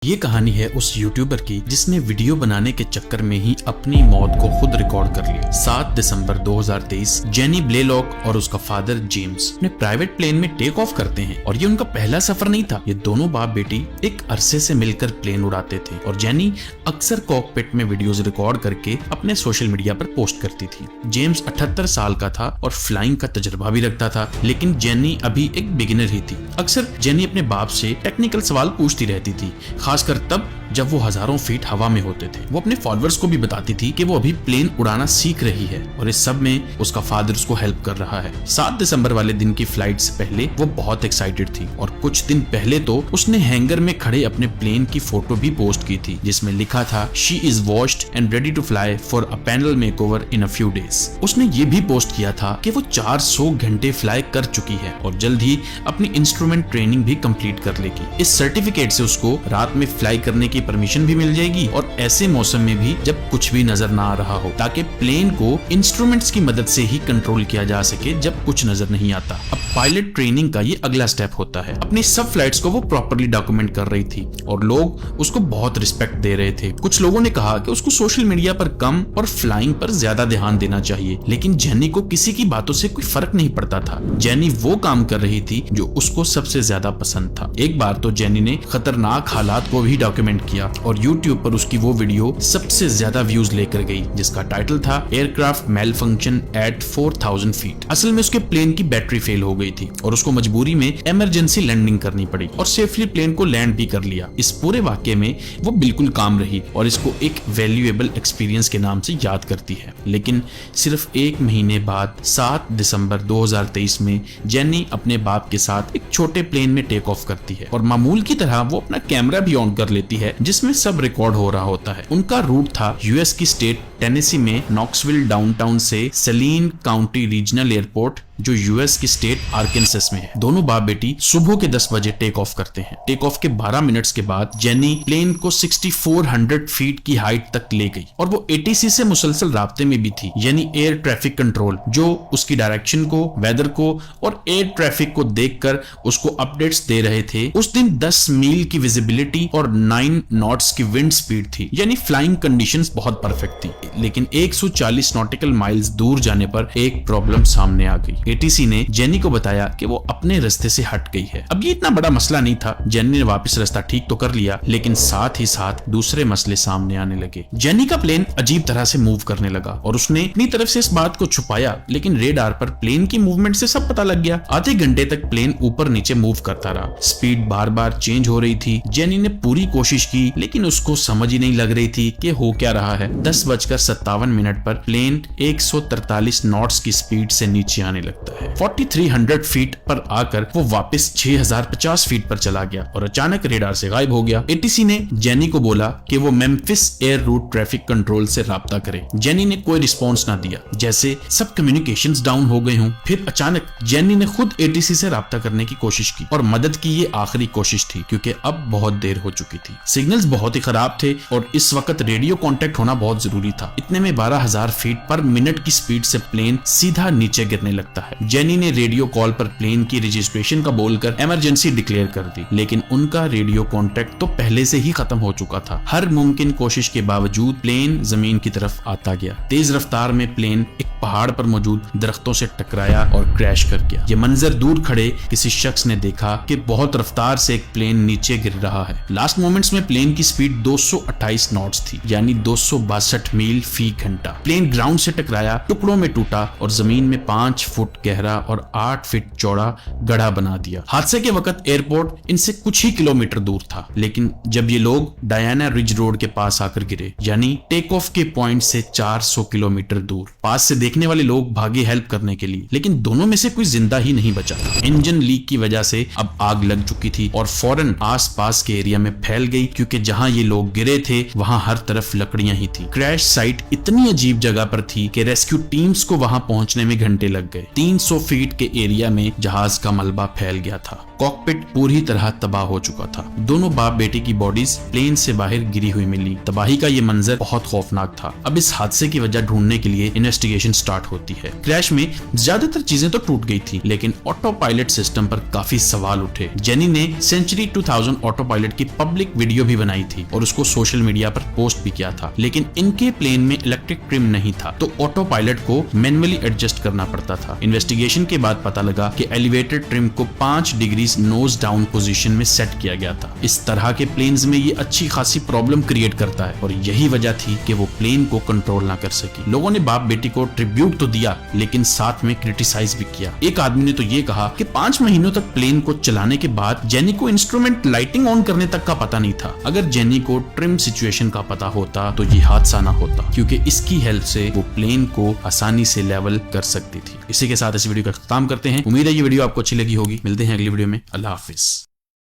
ये कहानी है उस यूट्यूबर की जिसने वीडियो बनाने के चक्कर में ही अपनी मौत को खुद रिकॉर्ड कर लिया। 7 दिसंबर 2023 जेनी ब्लेलॉक और उसका फादर जेम्स अपने प्राइवेट प्लेन में टेक ऑफ करते हैं और ये उनका पहला सफर नहीं था। ये दोनों बाप बेटी एक अरसे से मिलकर प्लेन उड़ाते थे और जेनी अक्सर कॉकपिट में वीडियोस रिकॉर्ड करके अपने सोशल मीडिया पर पोस्ट करती थी। जेम्स 78 साल का था और फ्लाइंग का तजुर्बा भी रखता था, लेकिन जेनी अभी एक बिगिनर ही थी। अक्सर जेनी अपने बाप से टेक्निकल सवाल पूछती रहती थी, खासकर तब जब वो हजारों फीट हवा में होते थे। वो अपने फॉलोअर्स को भी बताती थी कि वो अभी प्लेन उड़ाना सीख रही है और इस सब में उसका फादर उसको हेल्प कर रहा है। 7 दिसंबर वाले दिन की फ्लाइट से पहले वो बहुत एक्साइटेड थी और कुछ दिन पहले तो उसने हैंगर में खड़े अपने प्लेन की फोटो भी पोस्ट की थी, जिसमें लिखा था she is washed and ready to fly for a panel makeover in a few days. उसने ये भी पोस्ट किया था कि वो 400 घंटे फ्लाई कर चुकी है और जल्द ही अपनी इंस्ट्रूमेंट ट्रेनिंग भी कंप्लीट कर लेगी। इस सर्टिफिकेट से उसको रात में फ्लाई करने की परमिशन भी मिल जाएगी और ऐसे मौसम में भी जब कुछ भी नजर ना आ रहा हो, ताकि प्लेन को इंस्ट्रूमेंट्स की मदद से ही कंट्रोल किया जा सके जब कुछ नजर नहीं आता। अब पायलट ट्रेनिंग का ये अगला स्टेप होता है। अपनी सब फ्लाइट्स को वो प्रॉपर्ली डॉक्यूमेंट कर रही थी और लोग उसको बहुत रिस्पेक्ट दे रहे थे। कुछ लोगों ने कहा कि उसको सोशल मीडिया पर कम और फ्लाइंग पर ज्यादा ध्यान देना चाहिए, लेकिन जेनी को किसी की बातों से कोई फर्क नहीं पड़ता था। जेनी वो काम कर रही थी जो उसको सबसे ज्यादा पसंद था। एक बार तो जेनी ने खतरनाक हालात को भी डॉक्यूमेंट किया और YouTube पर उसकी वो वीडियो सबसे ज्यादा व्यूज लेकर गई, जिसका टाइटल था aircraft malfunction at 4000 feet. असल में उसके प्लेन की बैटरी फेल हो गई थी और उसको मजबूरी में इमरजेंसी लैंडिंग करनी पड़ी और सेफली प्लेन को लैंड भी कर लिया। इस पूरे वाक्य में वो बिल्कुल काम रही और इसको एक वैल्यूएबल एक्सपीरियंस के नाम से याद करती है। लेकिन सिर्फ एक महीने बाद 7 दिसंबर 2023 में जेनी अपने बाप के साथ एक छोटे प्लेन में टेक ऑफ करती है और मामूल की तरह वो अपना कैमरा भी ऑन कर लेती है, जिसमें सब रिकॉर्ड हो रहा होता है। उनका रूट था यूएस की स्टेट टेनेसी में नॉक्सविल डाउनटाउन से सलीन काउंटी रीजनल एयरपोर्ट, जो यूएस की स्टेट आर्कांसस में है। दोनों बाप बेटी सुबह के 10 बजे टेक ऑफ करते हैं। टेक ऑफ के 12 मिनट्स के बाद जेनी प्लेन को 6400 फीट की हाइट तक ले गई और वो एटीसी से मुसलसल राब्ते में भी थी, यानी एयर ट्रैफिक कंट्रोल, जो उसकी डायरेक्शन को, वेदर को और एयर ट्रैफिक को देखकर उसको अपडेट्स दे रहे थे। उस दिन 10 मील की विजिबिलिटी और 9 नॉट्स की विंड स्पीड थी, यानी फ्लाइंग कंडीशंस बहुत परफेक्ट थी। लेकिन 140 नॉटिकल माइल्स दूर जाने पर एक प्रॉब्लम सामने आ गई। एटीसी ने जेनी को बताया कि वो अपने रास्ते से हट गई है। अब ये इतना बड़ा मसला नहीं था, जेनी ने वापस रास्ता ठीक तो कर लिया, लेकिन साथ ही साथ दूसरे मसले सामने आने लगे। जेनी का प्लेन अजीब तरह से मूव करने लगा और उसने अपनी तरफ से इस बात को छुपाया, लेकिन रेडार पर प्लेन की मूवमेंट से सब पता लग गया। आधे घंटे तक प्लेन ऊपर नीचे मूव करता रहा, स्पीड बार बार चेंज हो रही थी। जेनी ने पूरी कोशिश की, लेकिन उसको समझ ही नहीं लग रही थी कि हो क्या रहा है। 10:57 पर प्लेन 143 नॉट्स की स्पीड से नीचे आने लगता है। 4300 फीट पर आकर वो वापस 6050 फीट पर चला गया और अचानक रेडार से गायब हो गया। एटीसी ने जेनी को बोला कि वो Memphis air root traffic control से राब्ता करे। जेनी ने कोई रिस्पॉन्स ना दिया, जैसे सब कम्युनिकेशंस डाउन हो गए हों। फिर अचानक जेनी ने खुद एटीसी से राब्ता करने की कोशिश की और मदद की ये आखिरी कोशिश थी, क्योंकि अब बहुत देर हो चुकी थी। सिग्नल्स बहुत ही खराब थे और इस वक्त रेडियो कांटेक्ट होना बहुत जरूरी था। इतने में 12000 फीट पर मिनट की स्पीड से प्लेन सीधा नीचे गिरने लगता है। जेनी ने रेडियो कॉल पर प्लेन की रजिस्ट्रेशन का बोलकर इमरजेंसी डिक्लेयर कर दी, लेकिन उनका रेडियो कांटेक्ट तो पहले से ही खत्म हो चुका था। हर मुमकिन कोशिश के बावजूद प्लेन जमीन की तरफ आता गया। तेज रफ्तार में प्लेन एक पहाड़ पर मौजूद दरख्तों से टकराया और क्रैश कर गया। ये मंजर दूर खड़े किसी शख्स ने देखा कि बहुत रफ्तार से एक प्लेन नीचे गिर रहा है। लास्ट मोमेंट्स में प्लेन की स्पीड 228 नॉट्स थी, यानी 262 मील फी घंटा। प्लेन ग्राउंड से टकराया, टुकड़ों में टूटा और जमीन में 5 फुट गहरा और 8 फीट चौड़ा गड्ढा बना दिया। हादसे के वक्त एयरपोर्ट इनसे कुछ ही किलोमीटर दूर था, लेकिन जब ये लोग डायना रिज रोड के पास आकर गिरे, यानी टेक ऑफ के पॉइंट से 400 किलोमीटर दूर, पास से देखने वाले लोग भागे हेल्प करने के लिए, लेकिन दोनों में से कोई जिंदा ही नहीं बचा था। इंजन लीक की वजह से अब आग लग चुकी थी और फौरन आसपास के एरिया में फैल गई, क्योंकि जहां ये लोग गिरे थे वहां हर तरफ लकड़ियां ही थी। क्रैश साइट इतनी अजीब जगह पर थी कि रेस्क्यू टीम्स को वहां पहुंचने में घंटे लग गए। 300 फीट के एरिया में जहाज का मलबा फैल गया था। कॉकपिट पूरी तरह तबाह हो चुका था। दोनों बाप बेटे की बॉडीज प्लेन से बाहर गिरी हुई मिली। तबाही का ये मंजर बहुत खौफनाक था। अब इस हादसे की वजह ढूंढने के लिए इन्वेस्टिगेशन स्टार्ट होती है। क्रैश में ज्यादातर चीजें तो टूट गई थी, लेकिन ऑटो पायलट सिस्टम पर काफी सवाल उठे। जेनी ने सेंचुरी 2000 ऑटो पायलट की पब्लिक वीडियो भी बनाई थी और उसको सोशल मीडिया पर पोस्ट भी किया था, लेकिन इनके प्लेन में इलेक्ट्रिक ट्रिम नहीं था, तो ऑटो पायलट को मैन्युअली एडजस्ट करना पड़ता था। इन्वेस्टिगेशन के बाद पता लगा कि एलिवेटर ट्रिम को 5 डिग्री नोज डाउन पोजीशन में सेट किया गया था। इस तरह के प्लेन्स में ये अच्छी खासी प्रॉब्लम क्रिएट करता है और यही वजह थी कि वो प्लेन को कंट्रोल ना कर सकी। लोगों ने बाप बेटी को ट्रिब्यूट तो दिया, लेकिन साथ में क्रिटिसाइज भी किया। एक आदमी ने तो ये कहा कि 5 महीनों तक प्लेन को चलाने के बाद जेनी को इंस्ट्रूमेंट लाइटिंग ऑन करने तक का पता नहीं था। अगर जेनी को ट्रिम सिचुएशन का पता होता तो ये हादसा ना होता, क्योंकि इसकी हेल्प से वो प्लेन को आसानी से लेवल कर सकती थी। इसी के साथ इस वीडियो का खत्म करते हैं। उम्मीद है ये वीडियो आपको अच्छी लगी होगी। मिलते हैं अगली वीडियो में। अल्लाह हाफिज।